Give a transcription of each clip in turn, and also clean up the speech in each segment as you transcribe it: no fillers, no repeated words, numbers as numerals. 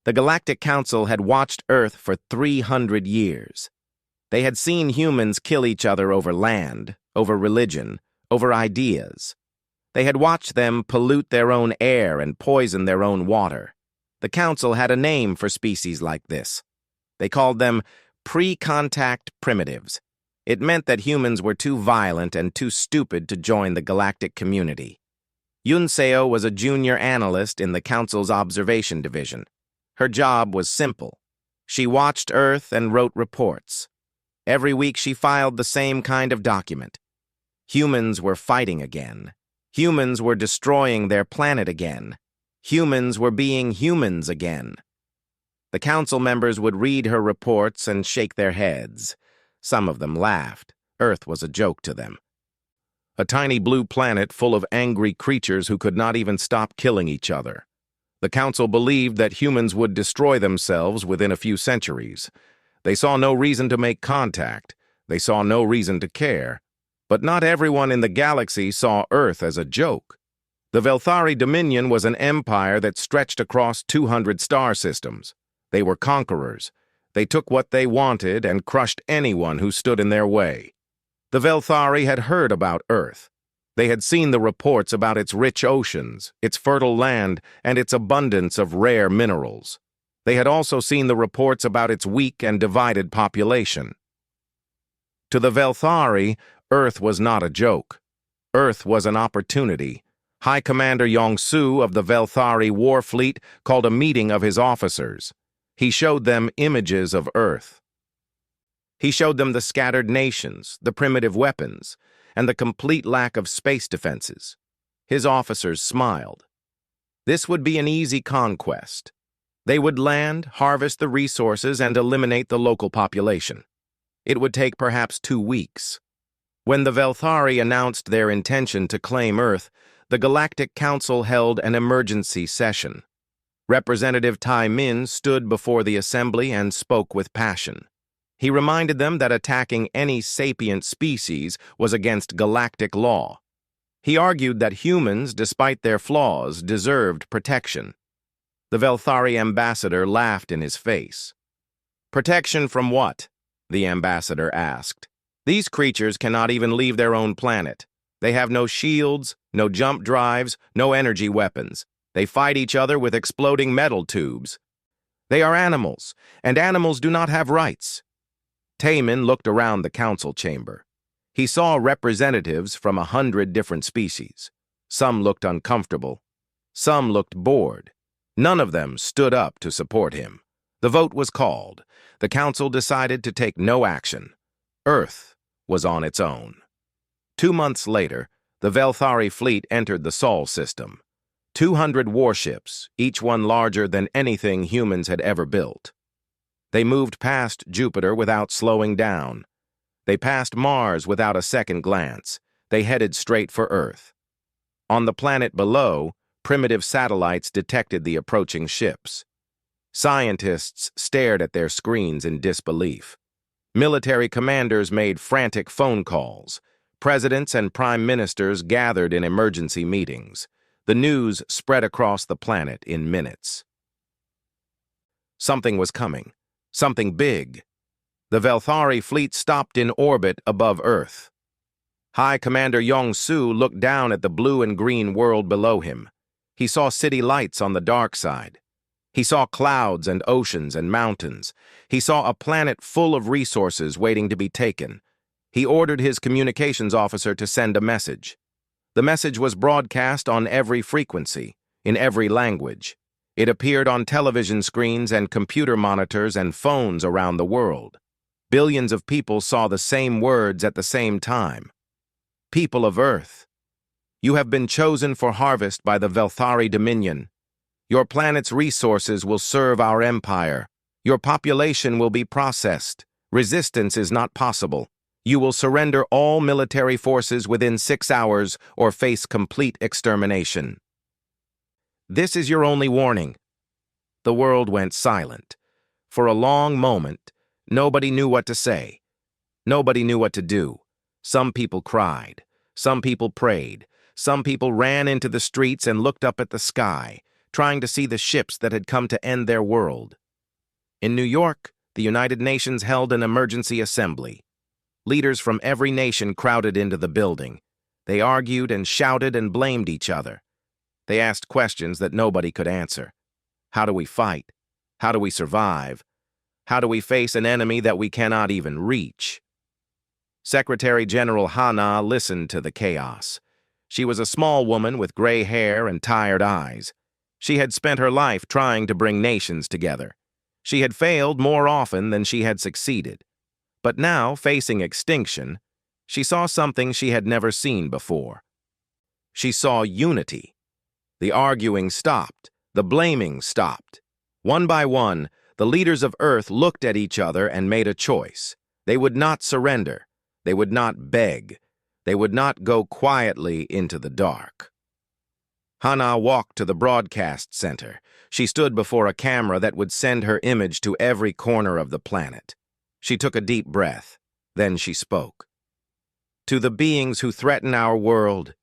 The Galactic Council had watched Earth for 300 years. They had seen humans kill each other over land, over religion, over ideas. They had watched them pollute their own air and poison their own water. The Council had a name for species like this. They called them pre-contact primitives. It meant that humans were too violent and too stupid to join the galactic community. Yunseo was a junior analyst in the Council's observation division. Her job was simple. She watched Earth and wrote reports. Every week she filed the same kind of document. Humans were fighting again. Humans were destroying their planet again. Humans were being humans again. The council members would read her reports and shake their heads. Some of them laughed. Earth was a joke to them. A tiny blue planet full of angry creatures who could not even stop killing each other. The council believed that humans would destroy themselves within a few centuries. They saw no reason to make contact. They saw no reason to care. But not everyone in the galaxy saw Earth as a joke. The Velthari Dominion was an empire that stretched across 200 star systems. They were conquerors. They took what they wanted and crushed anyone who stood in their way. The Velthari had heard about Earth. They had seen the reports about its rich oceans, its fertile land, and its abundance of rare minerals. They had also seen the reports about its weak and divided population. To the Velthari, Earth was not a joke. Earth was an opportunity. High Commander Yongsu of the Velthari War Fleet called a meeting of his officers. He showed them images of Earth. He showed them the scattered nations, the primitive weapons, and the complete lack of space defenses. His officers smiled. This would be an easy conquest. They would land, harvest the resources, and eliminate the local population. It would take perhaps 2 weeks. When the Velthari announced their intention to claim Earth, the Galactic Council held an emergency session. Representative Tai Min stood before the assembly and spoke with passion. He reminded them that attacking any sapient species was against galactic law. He argued that humans, despite their flaws, deserved protection. The Velthari ambassador laughed in his face. "Protection from what?" the ambassador asked. "These creatures cannot even leave their own planet. They have no shields, no jump drives, no energy weapons. They fight each other with exploding metal tubes. They are animals, and animals do not have rights." Taemin looked around the council chamber. He saw representatives from 100 different species. Some looked uncomfortable. Some looked bored. None of them stood up to support him. The vote was called. The council decided to take no action. Earth was on its own. 2 months later, the Velthari fleet entered the Sol system. 200 warships, each one larger than anything humans had ever built. They moved past Jupiter without slowing down. They passed Mars without a second glance. They headed straight for Earth. On the planet below, primitive satellites detected the approaching ships. Scientists stared at their screens in disbelief. Military commanders made frantic phone calls. Presidents and prime ministers gathered in emergency meetings. The news spread across the planet in minutes. Something was coming. Something big. The Velthari fleet stopped in orbit above Earth. High Commander Yongsu looked down at the blue and green world below him. He saw city lights on the dark side. He saw clouds and oceans and mountains. He saw a planet full of resources waiting to be taken. He ordered his communications officer to send a message. The message was broadcast on every frequency, in every language. It appeared on television screens and computer monitors and phones around the world. Billions of people saw the same words at the same time. People of Earth, you have been chosen for harvest by the Velthari Dominion. Your planet's resources will serve our empire. Your population will be processed. Resistance is not possible. You will surrender all military forces within 6 hours or face complete extermination. This is your only warning. The world went silent. For a long moment, nobody knew what to say. Nobody knew what to do. Some people cried. Some people prayed. Some people ran into the streets and looked up at the sky. trying to see the ships that had come to end their world. In New York, the United Nations held an emergency assembly. Leaders from every nation crowded into the building. They argued and shouted and blamed each other. They asked questions that nobody could answer. How do we fight? How do we survive? How do we face an enemy that we cannot even reach? Secretary General Hana listened to the chaos. She was a small woman with gray hair and tired eyes. She had spent her life trying to bring nations together. She had failed more often than she had succeeded. But now, facing extinction, she saw something she had never seen before. She saw unity. The arguing stopped. The blaming stopped. One by one, the leaders of Earth looked at each other and made a choice. They would not surrender. They would not beg. They would not go quietly into the dark. Hana walked to the broadcast center. She stood before a camera that would send her image to every corner of the planet. She took a deep breath. Then she spoke. To the beings who threaten our world,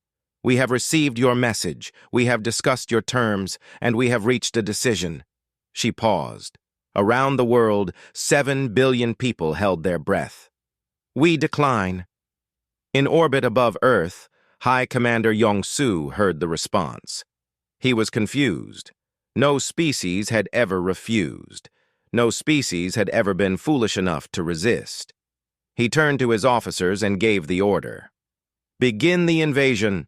we have received your message, we have discussed your terms, and we have reached a decision. She paused. Around the world, 7 billion people held their breath. We decline. In orbit above Earth, High Commander Yong-Su heard the response. He was confused. No species had ever refused. No species had ever been foolish enough to resist. He turned to his officers and gave the order. Begin the invasion.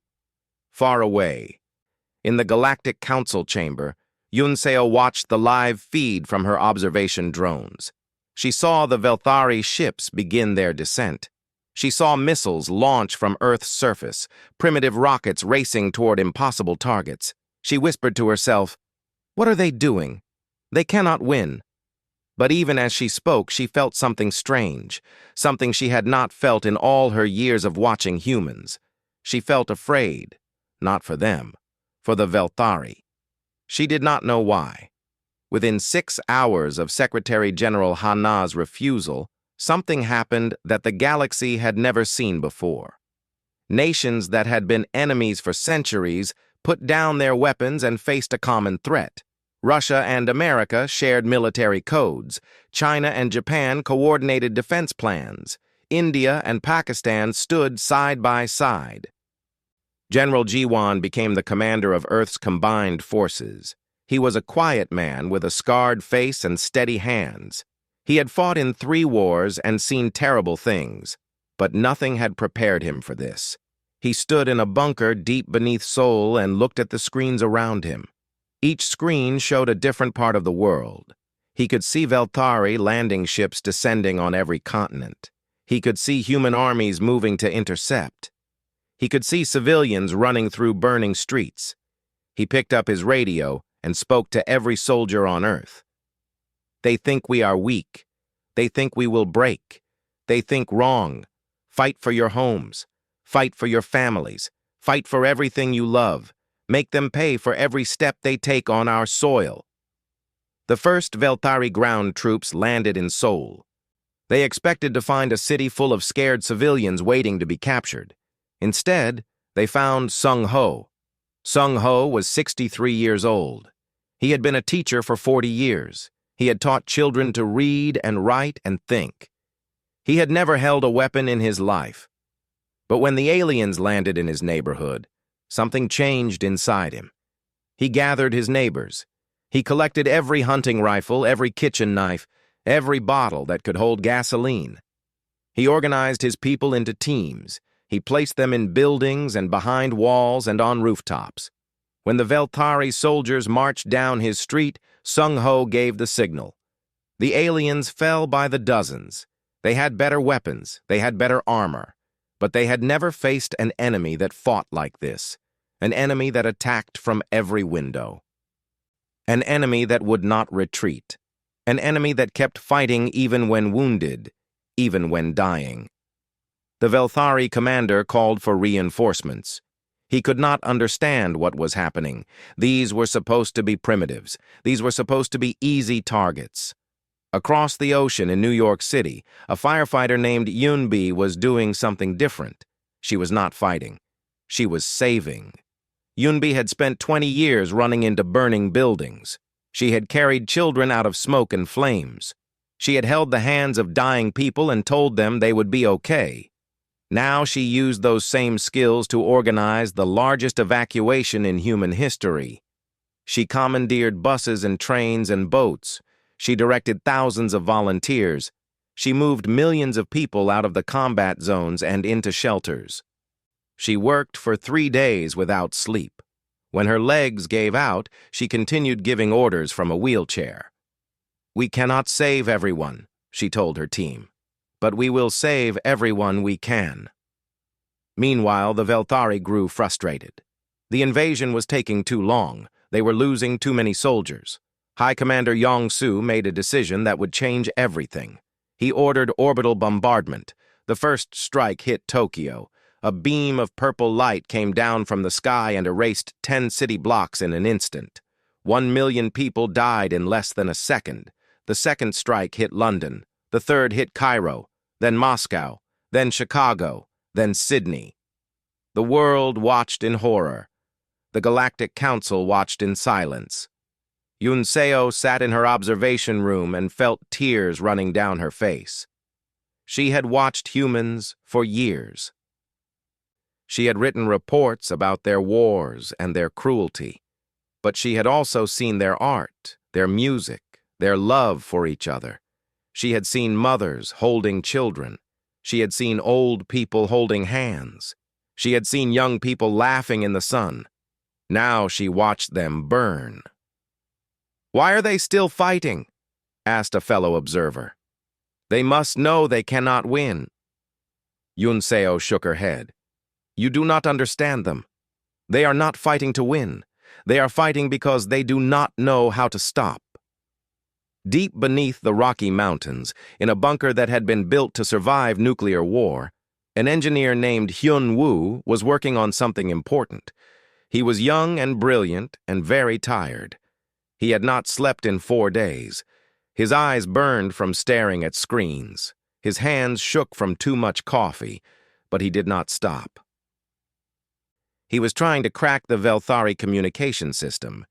Far away, in the Galactic Council chamber, Yunseo watched the live feed from her observation drones. She saw the Velthari ships begin their descent. She saw missiles launch from Earth's surface, primitive rockets racing toward impossible targets. She whispered to herself, "What are they doing? They cannot win." But even as she spoke, she felt something strange, something she had not felt in all her years of watching humans. She felt afraid, not for them, for the Velthari. She did not know why. Within 6 hours of Secretary General Hana's refusal, something happened that the galaxy had never seen before. Nations that had been enemies for centuries put down their weapons and faced a common threat. Russia and America shared military codes. China and Japan coordinated defense plans. India and Pakistan stood side by side. General Jiwan became the commander of Earth's combined forces. He was a quiet man with a scarred face and steady hands. He had fought in 3 wars and seen terrible things, but nothing had prepared him for this. He stood in a bunker deep beneath Seoul and looked at the screens around him. Each screen showed a different part of the world. He could see Velthari landing ships descending on every continent. He could see human armies moving to intercept. He could see civilians running through burning streets. He picked up his radio and spoke to every soldier on Earth. They think we are weak. They think we will break. They think wrong. Fight for your homes. Fight for your families. Fight for everything you love. Make them pay for every step they take on our soil. The first Velthari ground troops landed in Seoul. They expected to find a city full of scared civilians waiting to be captured. Instead, they found Sung Ho. Sung Ho was 63 years old. He had been a teacher for 40 years. He had taught children to read and write and think. He had never held a weapon in his life. But when the aliens landed in his neighborhood, something changed inside him. He gathered his neighbors. He collected every hunting rifle, every kitchen knife, every bottle that could hold gasoline. He organized his people into teams. He placed them in buildings and behind walls and on rooftops. When the Velthari soldiers marched down his street, Sung Ho gave the signal. The aliens fell by the dozens. They had better weapons, they had better armor, but they had never faced an enemy that fought like this, an enemy that attacked from every window. An enemy that would not retreat, an enemy that kept fighting even when wounded, even when dying. The Velthari commander called for reinforcements. He could not understand what was happening. These were supposed to be primitives. These were supposed to be easy targets. Across the ocean in New York City, a firefighter named Yunbi was doing something different. She was not fighting. She was saving. Yunbi had spent 20 years running into burning buildings. She had carried children out of smoke and flames. She had held the hands of dying people and told them they would be okay. Now she used those same skills to organize the largest evacuation in human history. She commandeered buses and trains and boats. She directed thousands of volunteers. She moved millions of people out of the combat zones and into shelters. She worked for 3 days without sleep. When her legs gave out, she continued giving orders from a wheelchair. "We cannot save everyone," she told her team, "but we will save everyone we can." Meanwhile, the Velthari grew frustrated. The invasion was taking too long. They were losing too many soldiers. High Commander Yong-Su made a decision that would change everything. He ordered orbital bombardment. The first strike hit Tokyo. A beam of purple light came down from the sky and erased 10 city blocks in an instant. 1 million people died in less than a second. The second strike hit London. The third hit Cairo, then Moscow, then Chicago, then Sydney. The world watched in horror. The Galactic Council watched in silence. Yun Seo sat in her observation room and felt tears running down her face. She had watched humans for years. She had written reports about their wars and their cruelty, but she had also seen their art, their music, their love for each other. She had seen mothers holding children. She had seen old people holding hands. She had seen young people laughing in the sun. Now she watched them burn. "Why are they still fighting?" asked a fellow observer. "They must know they cannot win." Yun Seo shook her head. "You do not understand them. They are not fighting to win. They are fighting because they do not know how to stop." Deep beneath the Rocky Mountains, in a bunker that had been built to survive nuclear war, an engineer named Hyun Woo was working on something important. He was young and brilliant and very tired. He had not slept in 4 days. His eyes burned from staring at screens. His hands shook from too much coffee, but he did not stop. He was trying to crack the Velthari communication system.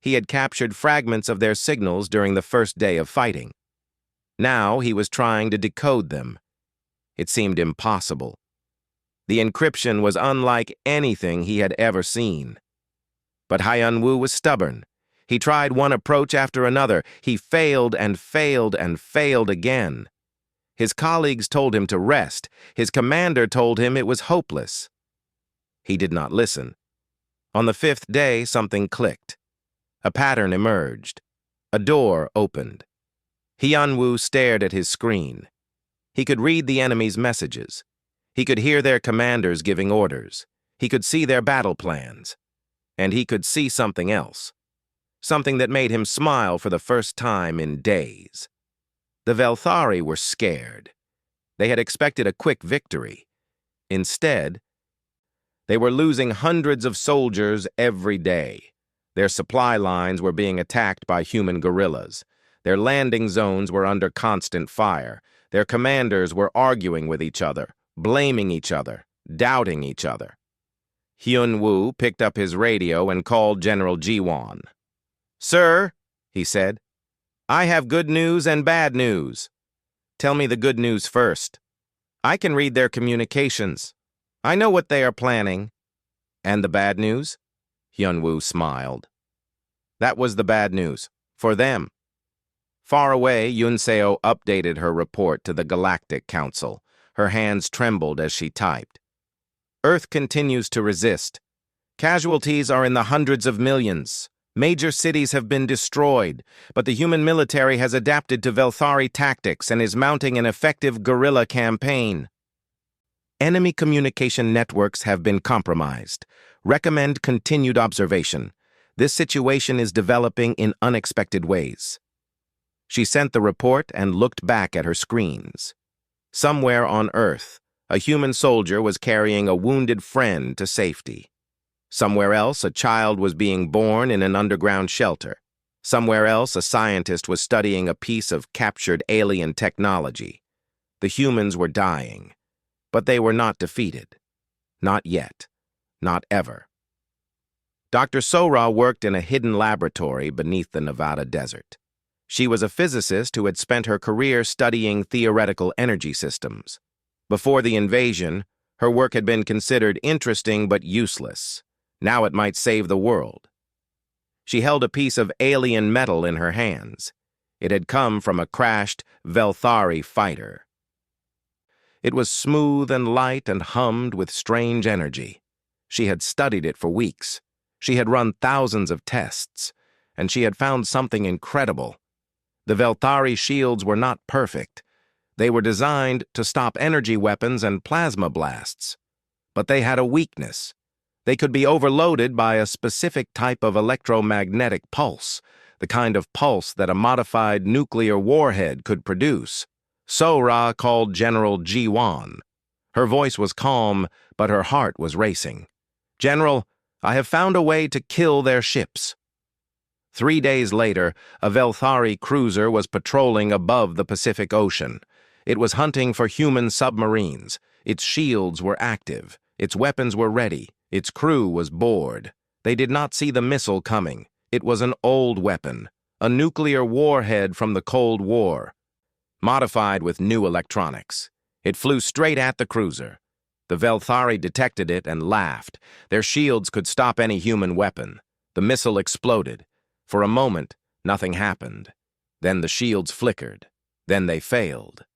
He had captured fragments of their signals during the first day of fighting. Now he was trying to decode them. It seemed impossible. The encryption was unlike anything he had ever seen. But Hyun-woo was stubborn. He tried one approach after another. He failed and failed and failed again. His colleagues told him to rest. His commander told him it was hopeless. He did not listen. On the 5th day, something clicked. A pattern emerged. A door opened. Hyun-woo stared at his screen. He could read the enemy's messages. He could hear their commanders giving orders. He could see their battle plans. And he could see something else. Something that made him smile for the first time in days. The Velthari were scared. They had expected a quick victory. Instead, they were losing hundreds of soldiers every day. Their supply lines were being attacked by human guerrillas. Their landing zones were under constant fire. Their commanders were arguing with each other, blaming each other, doubting each other. Hyun-woo picked up his radio and called General Ji-won. "Sir," he said, "I have good news and bad news." "Tell me the good news first." "I can read their communications. I know what they are planning." "And the bad news?" Hyun-woo smiled. That was the bad news. For them. Far away, Yun Seo updated her report to the Galactic Council. Her hands trembled as she typed. "Earth continues to resist. Casualties are in the hundreds of millions. Major cities have been destroyed, but the human military has adapted to Velthari tactics and is mounting an effective guerrilla campaign. Enemy communication networks have been compromised. Recommend continued observation. This situation is developing in unexpected ways." She sent the report and looked back at her screens. Somewhere on Earth, a human soldier was carrying a wounded friend to safety. Somewhere else, a child was being born in an underground shelter. Somewhere else, a scientist was studying a piece of captured alien technology. The humans were dying, but they were not defeated. Not yet. Not ever. Dr. Sora worked in a hidden laboratory beneath the Nevada desert. She was a physicist who had spent her career studying theoretical energy systems. Before the invasion, her work had been considered interesting but useless. Now it might save the world. She held a piece of alien metal in her hands. It had come from a crashed Velthari fighter. It was smooth and light and hummed with strange energy. She had studied it for weeks. She had run thousands of tests, and she had found something incredible. The Velthari shields were not perfect. They were designed to stop energy weapons and plasma blasts. But they had a weakness. They could be overloaded by a specific type of electromagnetic pulse, the kind of pulse that a modified nuclear warhead could produce. Sora called General G1. Her voice was calm, but her heart was racing. "General, I have found a way to kill their ships." 3 days later, a Velthari cruiser was patrolling above the Pacific Ocean. It was hunting for human submarines. Its shields were active. Its weapons were ready. Its crew was bored. They did not see the missile coming. It was an old weapon, a nuclear warhead from the Cold War, modified with new electronics. It flew straight at the cruiser. The Velthari detected it and laughed. Their shields could stop any human weapon. The missile exploded. For a moment, nothing happened. Then the shields flickered. Then they failed.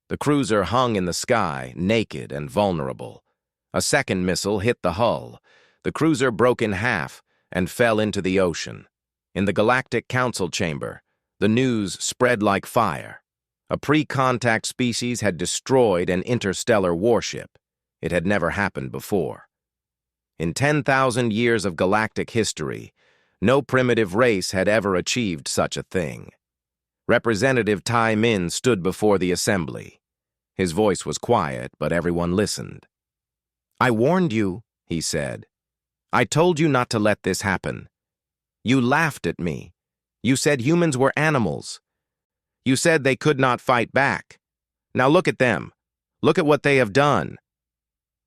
The cruiser hung in the sky, naked and vulnerable. A second missile hit the hull. The cruiser broke in half and fell into the ocean. In the Galactic Council chamber, the news spread like fire. A pre-contact species had destroyed an interstellar warship. It had never happened before. In 10,000 years of galactic history, no primitive race had ever achieved such a thing. Representative Tai Min stood before the assembly. His voice was quiet, but everyone listened. "I warned you," he said. "I told you not to let this happen. You laughed at me. You said humans were animals. You said they could not fight back. Now look at them. Look at what they have done."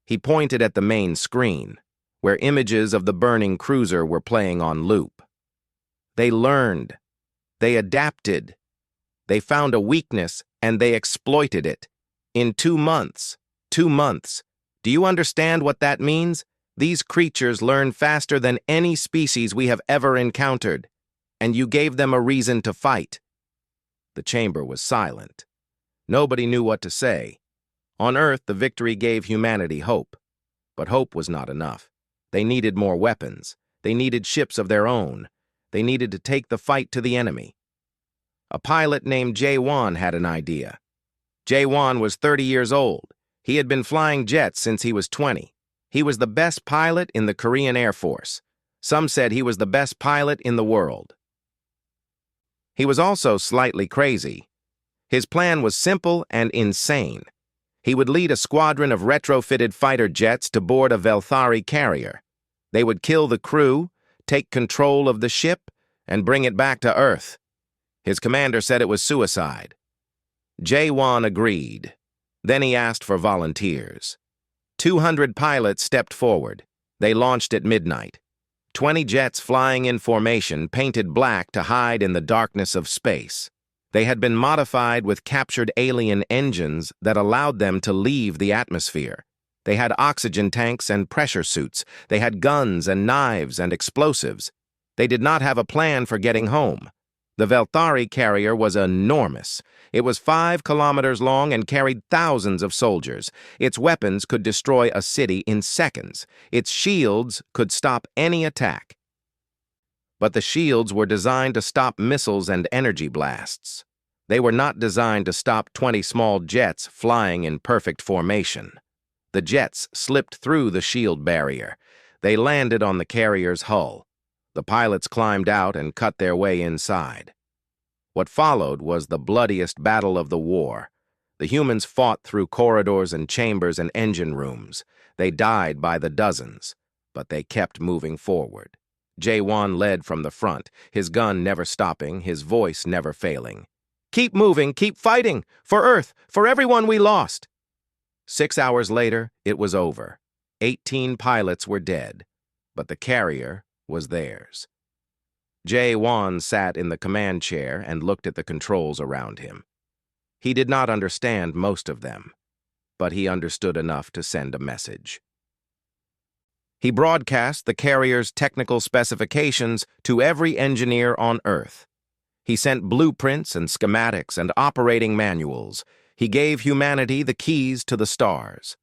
He pointed at the main screen, where images of the burning cruiser were playing on loop. They learned. They adapted. They found a weakness, and they exploited it. In 2 months. 2 months. Do you understand what that means? These creatures learn faster than any species we have ever encountered, and you gave them a reason to fight. The chamber was silent. Nobody knew what to say. On Earth, the victory gave humanity hope. But hope was not enough. They needed more weapons. They needed ships of their own. They needed to take the fight to the enemy. A pilot named J1 had an idea. J1 was 30 years old. He had been flying jets since he was 20. He was the best pilot in the Korean Air Force. Some said he was the best pilot in the world. He was also slightly crazy. His plan was simple and insane. He would lead a squadron of retrofitted fighter jets to board a Velthari carrier. They would kill the crew, take control of the ship, and bring it back to Earth. His commander said it was suicide. Jae-won agreed. Then he asked for volunteers. 200 pilots stepped forward. They launched at midnight. 20 jets flying in formation, painted black to hide in the darkness of space. They had been modified with captured alien engines that allowed them to leave the atmosphere. They had oxygen tanks and pressure suits. They had guns and knives and explosives. They did not have a plan for getting home. The Velthari carrier was enormous. It was 5 kilometers long and carried thousands of soldiers. Its weapons could destroy a city in seconds. Its shields could stop any attack. But the shields were designed to stop missiles and energy blasts. They were not designed to stop 20 small jets flying in perfect formation. The jets slipped through the shield barrier. They landed on the carrier's hull. The pilots climbed out and cut their way inside. What followed was the bloodiest battle of the war. The humans fought through corridors and chambers and engine rooms. They died by the dozens, but they kept moving forward. Jae-won led from the front, his gun never stopping, his voice never failing. "Keep moving, keep fighting, for Earth, for everyone we lost." 6 hours later, it was over. 18 pilots were dead, but the carrier was theirs. Jae-won sat in the command chair and looked at the controls around him. He did not understand most of them, but he understood enough to send a message. He broadcast the carrier's technical specifications to every engineer on Earth. He sent blueprints and schematics and operating manuals. He gave humanity the keys to the stars.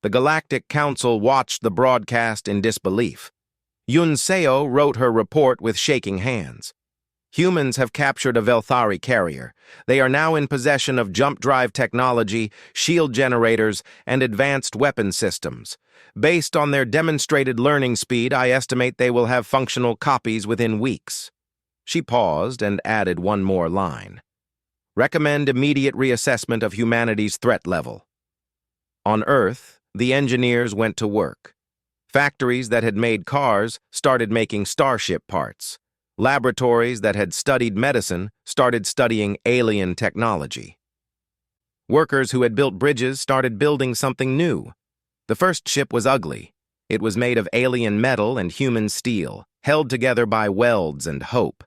The Galactic Council watched the broadcast in disbelief. Yoon Seo wrote her report with shaking hands. Humans have captured a Velthari carrier. They are now in possession of jump drive technology, shield generators, and advanced weapon systems. Based on their demonstrated learning speed, I estimate they will have functional copies within weeks. She paused and added one more line. Recommend immediate reassessment of humanity's threat level. On Earth, the engineers went to work. Factories that had made cars started making starship parts. Laboratories that had studied medicine started studying alien technology. Workers who had built bridges started building something new. The first ship was ugly. It was made of alien metal and human steel, held together by welds and hope.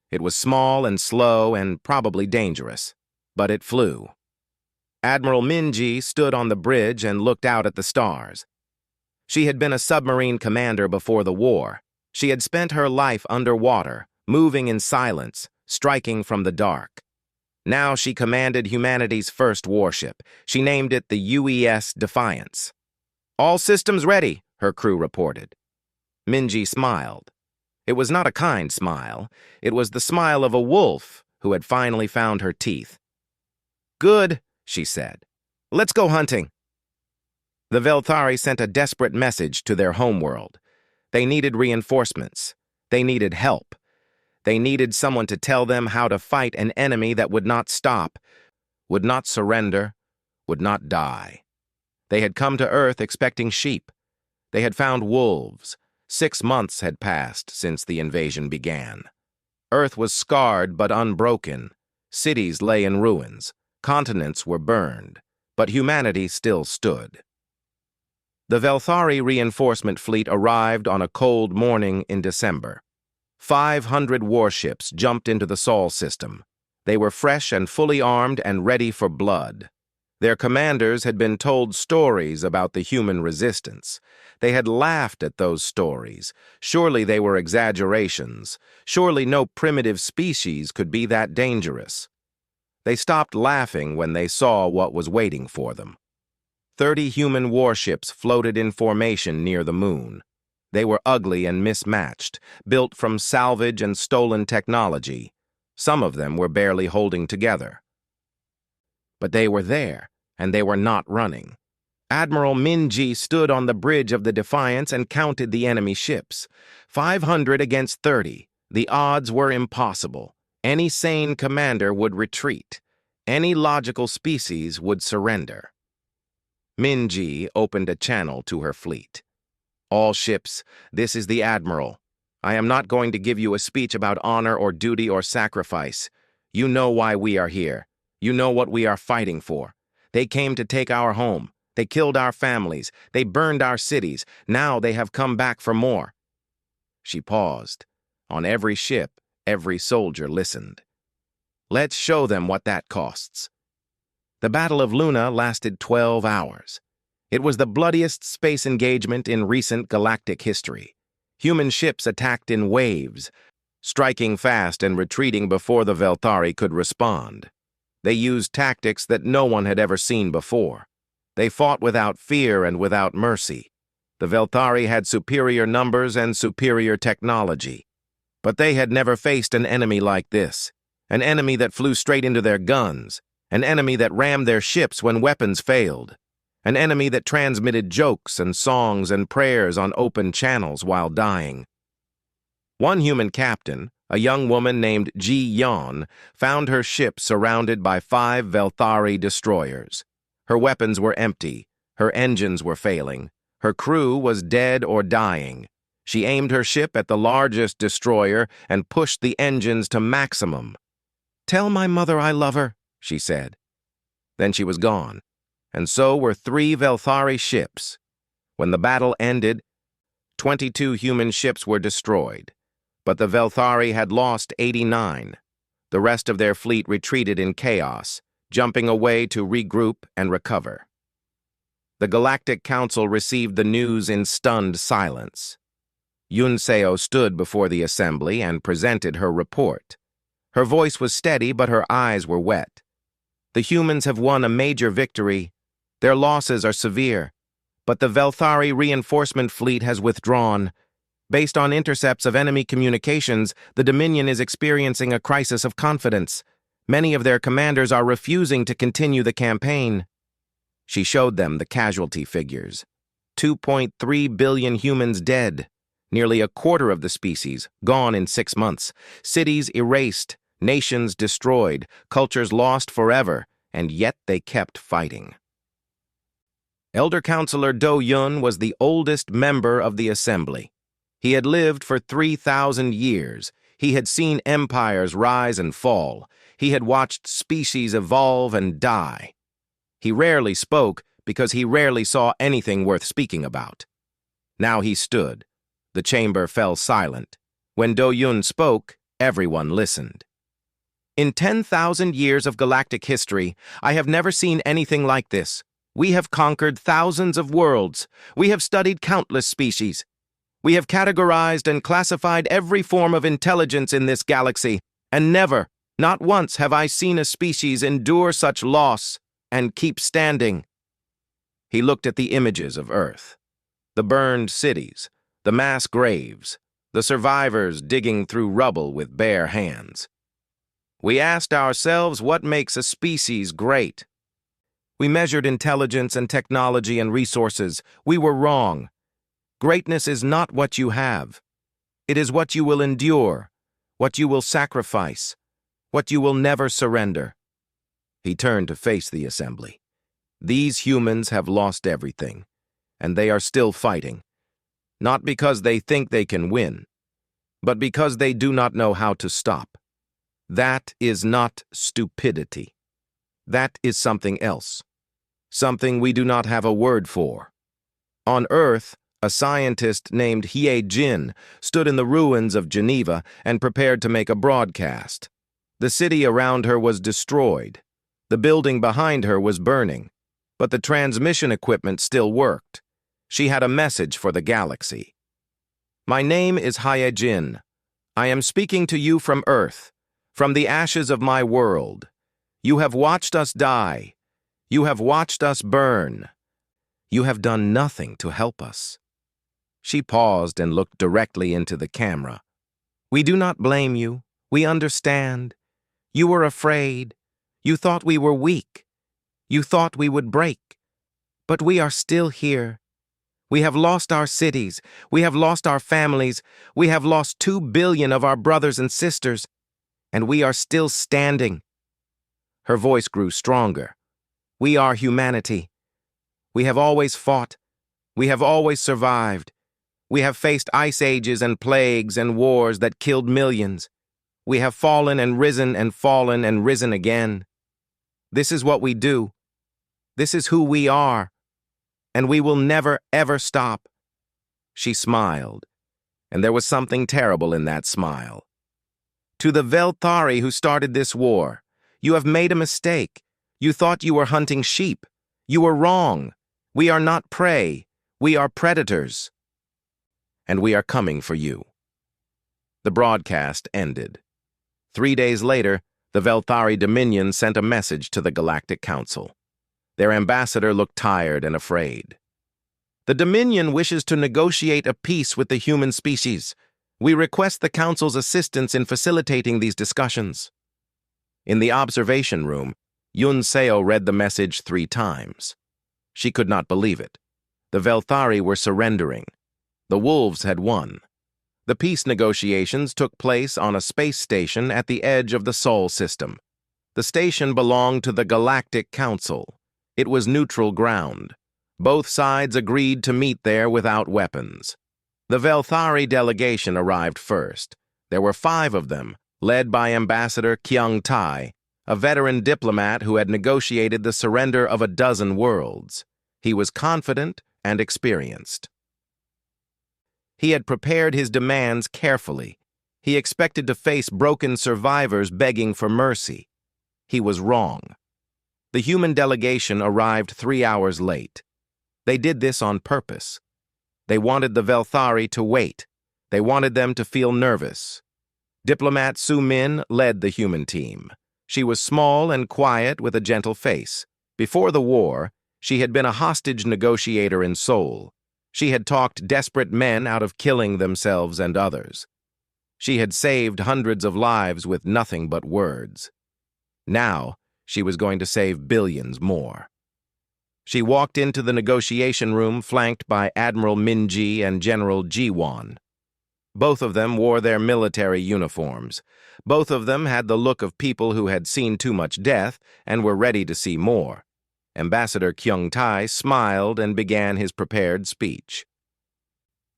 It was small and slow and probably dangerous, but it flew. Admiral Minji stood on the bridge and looked out at the stars. She had been a submarine commander before the war. She had spent her life underwater, moving in silence, striking from the dark. Now she commanded humanity's first warship. She named it the UES Defiance. All systems ready, her crew reported. Minji smiled. It was not a kind smile. It was the smile of a wolf who had finally found her teeth. Good, she said. Let's go hunting. The Velthari sent a desperate message to their homeworld. They needed reinforcements. They needed help. They needed someone to tell them how to fight an enemy that would not stop, would not surrender, would not die. They had come to Earth expecting sheep. They had found wolves. 6 months had passed since the invasion began. Earth was scarred but unbroken. Cities lay in ruins. Continents were burned. But humanity still stood. The Velthari reinforcement fleet arrived on a cold morning in December. 500 warships jumped into the Sol system. They were fresh and fully armed and ready for blood. Their commanders had been told stories about the human resistance. They had laughed at those stories. Surely they were exaggerations. Surely no primitive species could be that dangerous. They stopped laughing when they saw what was waiting for them. 30 human warships floated in formation near the moon. They were ugly and mismatched, built from salvage and stolen technology. Some of them were barely holding together. But they were there, and they were not running. Admiral Minji stood on the bridge of the Defiance and counted the enemy ships. 500 against 30. The odds were impossible. Any sane commander would retreat. Any logical species would surrender. Minji opened a channel to her fleet. All ships, this is the Admiral. I am not going to give you a speech about honor or duty or sacrifice. You know why we are here. You know what we are fighting for. They came to take our home. They killed our families. They burned our cities. Now they have come back for more. She paused. On every ship, every soldier listened. Let's show them what that costs. The Battle of Luna lasted 12 hours. It was the bloodiest space engagement in recent galactic history. Human ships attacked in waves, striking fast and retreating before the Velthari could respond. They used tactics that no one had ever seen before. They fought without fear and without mercy. The Velthari had superior numbers and superior technology. But they had never faced an enemy like this, an enemy that flew straight into their guns, an enemy that rammed their ships when weapons failed, an enemy that transmitted jokes and songs and prayers on open channels while dying. One human captain, a young woman named Ji Yeon, found her ship surrounded by 5 Velthari destroyers. Her weapons were empty, her engines were failing, her crew was dead or dying. She aimed her ship at the largest destroyer and pushed the engines to maximum. "Tell my mother I love her," she said. Then she was gone, and so were 3 Velthari ships. When the battle ended, 22 human ships were destroyed, but the Velthari had lost 89. The rest of their fleet retreated in chaos, jumping away to regroup and recover. The Galactic Council received the news in stunned silence. Yun Seo stood before the assembly and presented her report. Her voice was steady, but her eyes were wet. The humans have won a major victory. Their losses are severe, but the Velthari reinforcement fleet has withdrawn. Based on intercepts of enemy communications, the Dominion is experiencing a crisis of confidence. Many of their commanders are refusing to continue the campaign. She showed them the casualty figures. 2.3 billion humans dead. Nearly a quarter of the species gone in 6 months. Cities erased, nations destroyed, cultures lost forever, and yet they kept fighting. Elder Counselor Do Yun was the oldest member of the assembly. He had lived for 3,000 years. He had seen empires rise and fall. He had watched species evolve and die. He rarely spoke because he rarely saw anything worth speaking about. Now he stood. The chamber fell silent. When Do Yun spoke, everyone listened. In 10,000 years of galactic history, I have never seen anything like this. We have conquered thousands of worlds. We have studied countless species. We have categorized and classified every form of intelligence in this galaxy, and never, not once, have I seen a species endure such loss and keep standing. He looked at the images of Earth, the burned cities, the mass graves, the survivors digging through rubble with bare hands. We asked ourselves what makes a species great. We measured intelligence and technology and resources. We were wrong. Greatness is not what you have. It is what you will endure, what you will sacrifice, what you will never surrender. He turned to face the assembly. These humans have lost everything, and they are still fighting. Not because they think they can win, but because they do not know how to stop. That is not stupidity. That is something else. Something we do not have a word for. On Earth, a scientist named Hye Jin stood in the ruins of Geneva and prepared to make a broadcast. The city around her was destroyed. The building behind her was burning, but the transmission equipment still worked. She had a message for the galaxy. My name is Hye Jin. I am speaking to you from Earth, from the ashes of my world. You have watched us die. You have watched us burn. You have done nothing to help us. She paused and looked directly into the camera. We do not blame you. We understand. You were afraid. You thought we were weak. You thought we would break. But we are still here. We have lost our cities. We have lost our families. We have lost 2 billion of our brothers and sisters. And we are still standing. Her voice grew stronger. We are humanity. We have always fought. We have always survived. We have faced ice ages and plagues and wars that killed millions. We have fallen and risen and fallen and risen again. This is what we do. This is who we are. And we will never, ever stop. She smiled, and there was something terrible in that smile. To the Velthari who started this war, you have made a mistake. You thought you were hunting sheep. You were wrong. We are not prey. We are predators. And we are coming for you. The broadcast ended. 3 days later, the Velthari Dominion sent a message to the Galactic Council. Their ambassador looked tired and afraid. The Dominion wishes to negotiate a peace with the human species. We request the Council's assistance in facilitating these discussions. In the observation room, Yun Seo read the message 3 times. She could not believe it. The Velthari were surrendering. The wolves had won. The peace negotiations took place on a space station at the edge of the Sol system. The station belonged to the Galactic Council. It was neutral ground. Both sides agreed to meet there without weapons. The Velthari delegation arrived first. There were 5 of them, led by Ambassador Kyung Tai, a veteran diplomat who had negotiated the surrender of a dozen worlds. He was confident and experienced. He had prepared his demands carefully. He expected to face broken survivors begging for mercy. He was wrong. The human delegation arrived 3 hours late. They did this on purpose. They wanted the Velthari to wait. They wanted them to feel nervous. Diplomat Su Min led the human team. She was small and quiet with a gentle face. Before the war, she had been a hostage negotiator in Seoul. She had talked desperate men out of killing themselves and others. She had saved hundreds of lives with nothing but words. Now, she was going to save billions more. She walked into the negotiation room flanked by Admiral Min-ji and General Ji-won. Both of them wore their military uniforms. Both of them had the look of people who had seen too much death and were ready to see more. Ambassador Kyung-tae smiled and began his prepared speech.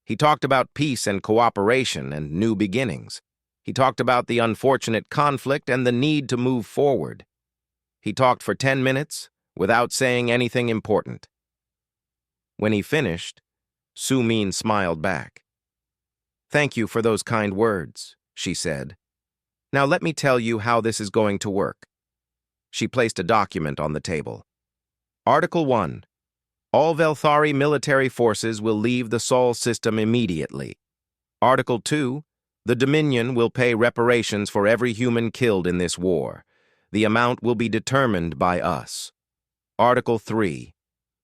He talked about peace and cooperation and new beginnings. He talked about the unfortunate conflict and the need to move forward. He talked for 10 minutes without saying anything important. When he finished, Su Min smiled back. "Thank you for those kind words," she said. "Now let me tell you how this is going to work." She placed a document on the table. Article 1. All Velthari military forces will leave the Sol system immediately. Article 2. The Dominion will pay reparations for every human killed in this war. The amount will be determined by us. Article 3.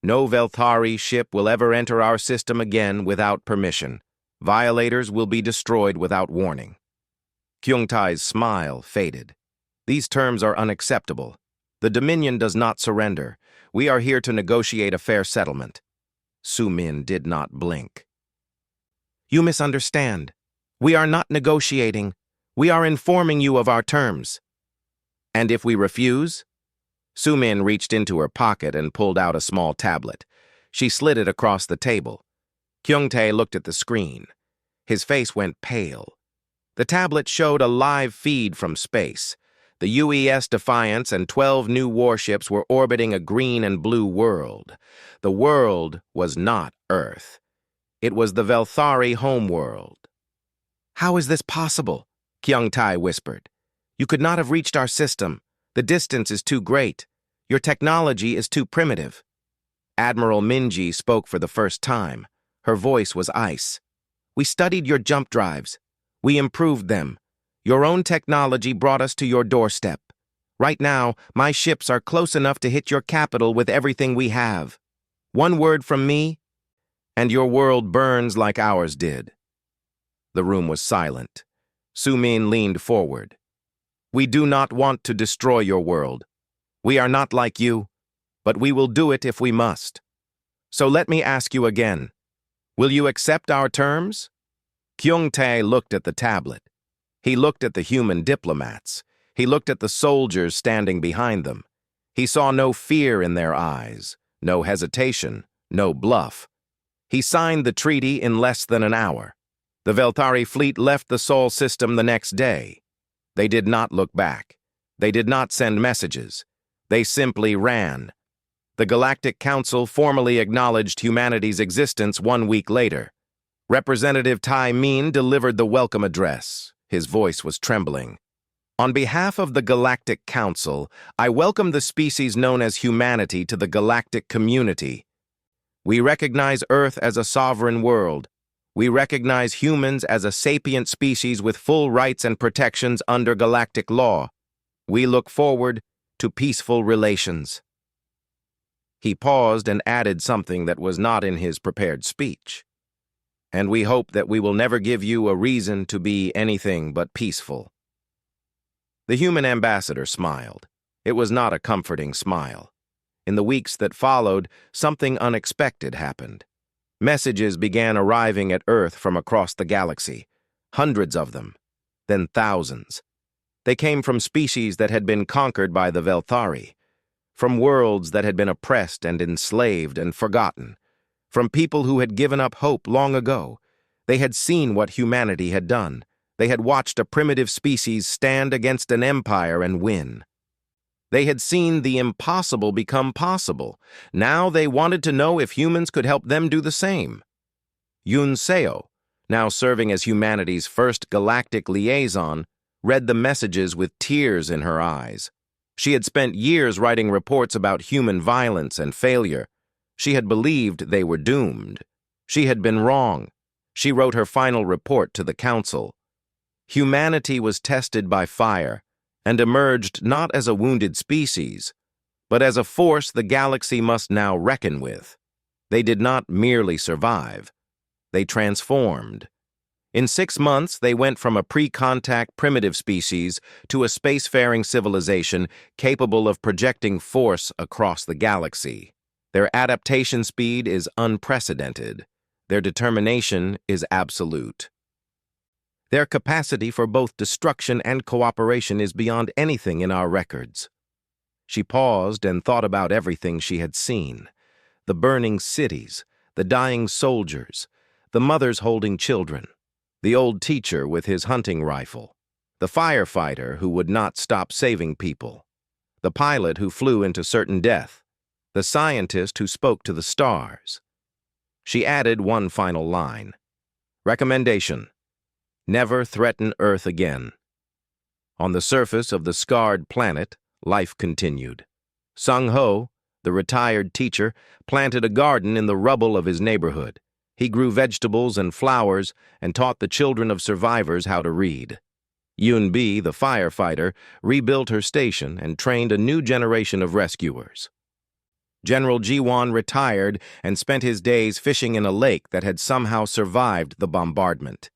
No Velthari ship will ever enter our system again without permission. Violators will be destroyed without warning. Kyung-tae's smile faded. These terms are unacceptable. The Dominion does not surrender. We are here to negotiate a fair settlement. Su Min did not blink. You misunderstand. We are not negotiating. We are informing you of our terms. And if we refuse? Su Min reached into her pocket and pulled out a small tablet. She slid it across the table. Kyung-tae looked at the screen. His face went pale. The tablet showed a live feed from space. The UES Defiance and 12 new warships were orbiting a green and blue world. The world was not Earth. It was the Velthari homeworld. How is this possible? Kyung-tae whispered. You could not have reached our system. The distance is too great. Your technology is too primitive. Admiral Min-ji spoke for the first time. Her voice was ice. We studied your jump drives. We improved them. Your own technology brought us to your doorstep. Right now, my ships are close enough to hit your capital with everything we have. One word from me, and your world burns like ours did. The room was silent. Su Min leaned forward. We do not want to destroy your world. We are not like you, but we will do it if we must. So let me ask you again. Will you accept our terms? Kyung-tae looked at the tablet. He looked at the human diplomats. He looked at the soldiers standing behind them. He saw no fear in their eyes, no hesitation, no bluff. He signed the treaty in less than an hour. The Velthari fleet left the Sol system the next day. They did not look back. They did not send messages. They simply ran. The Galactic Council formally acknowledged humanity's existence 1 week later. Representative Tai Min delivered the welcome address. His voice was trembling. On behalf of the Galactic Council, I welcome the species known as humanity to the galactic community. We recognize Earth as a sovereign world. We recognize humans as a sapient species with full rights and protections under galactic law. We look forward to peaceful relations. He paused and added something that was not in his prepared speech. And we hope that we will never give you a reason to be anything but peaceful. The human ambassador smiled. It was not a comforting smile. In the weeks that followed, something unexpected happened. Messages began arriving at Earth from across the galaxy. Hundreds of them, then thousands. They came from species that had been conquered by the Velthari, from worlds that had been oppressed and enslaved and forgotten, from people who had given up hope long ago. They had seen what humanity had done. They had watched a primitive species stand against an empire and win. They had seen the impossible become possible. Now they wanted to know if humans could help them do the same. Yoon Seo, now serving as humanity's first galactic liaison, read the messages with tears in her eyes. She had spent years writing reports about human violence and failure. She had believed they were doomed. She had been wrong. She wrote her final report to the Council. Humanity was tested by fire and emerged not as a wounded species, but as a force the galaxy must now reckon with. They did not merely survive. They transformed. In 6 months, they went from a pre-contact primitive species to a spacefaring civilization capable of projecting force across the galaxy. Their adaptation speed is unprecedented. Their determination is absolute. Their capacity for both destruction and cooperation is beyond anything in our records. She paused and thought about everything she had seen. The burning cities, the dying soldiers, the mothers holding children, the old teacher with his hunting rifle, the firefighter who would not stop saving people, the pilot who flew into certain death, the scientist who spoke to the stars. She added one final line. Recommendation: never threaten Earth again. On the surface of the scarred planet, life continued. Sung-Ho, the retired teacher, planted a garden in the rubble of his neighborhood. He grew vegetables and flowers and taught the children of survivors how to read. Yun-Bi, the firefighter, rebuilt her station and trained a new generation of rescuers. General Ji-Won retired and spent his days fishing in a lake that had somehow survived the bombardment.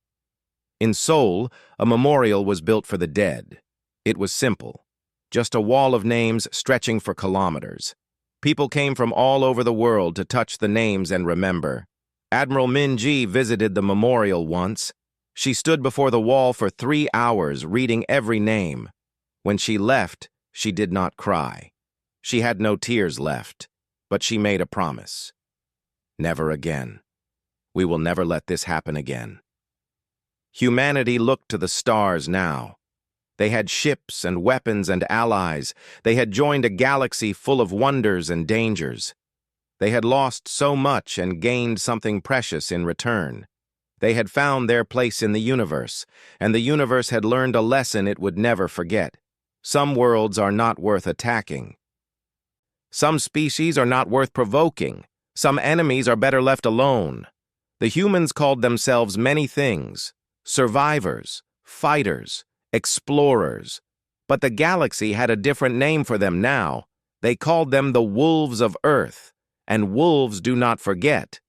In Seoul, a memorial was built for the dead. It was simple, just a wall of names stretching for kilometers. People came from all over the world to touch the names and remember. Admiral Min-ji visited the memorial once. She stood before the wall for 3 hours reading every name. When she left, she did not cry. She had no tears left, but she made a promise. Never again. We will never let this happen again. Humanity looked to the stars now. They had ships and weapons and allies. They had joined a galaxy full of wonders and dangers. They had lost so much and gained something precious in return. They had found their place in the universe, and the universe had learned a lesson it would never forget. Some worlds are not worth attacking. Some species are not worth provoking. Some enemies are better left alone. The humans called themselves many things: survivors, fighters, explorers. But the galaxy had a different name for them now. They called them the wolves of Earth, and wolves do not forget.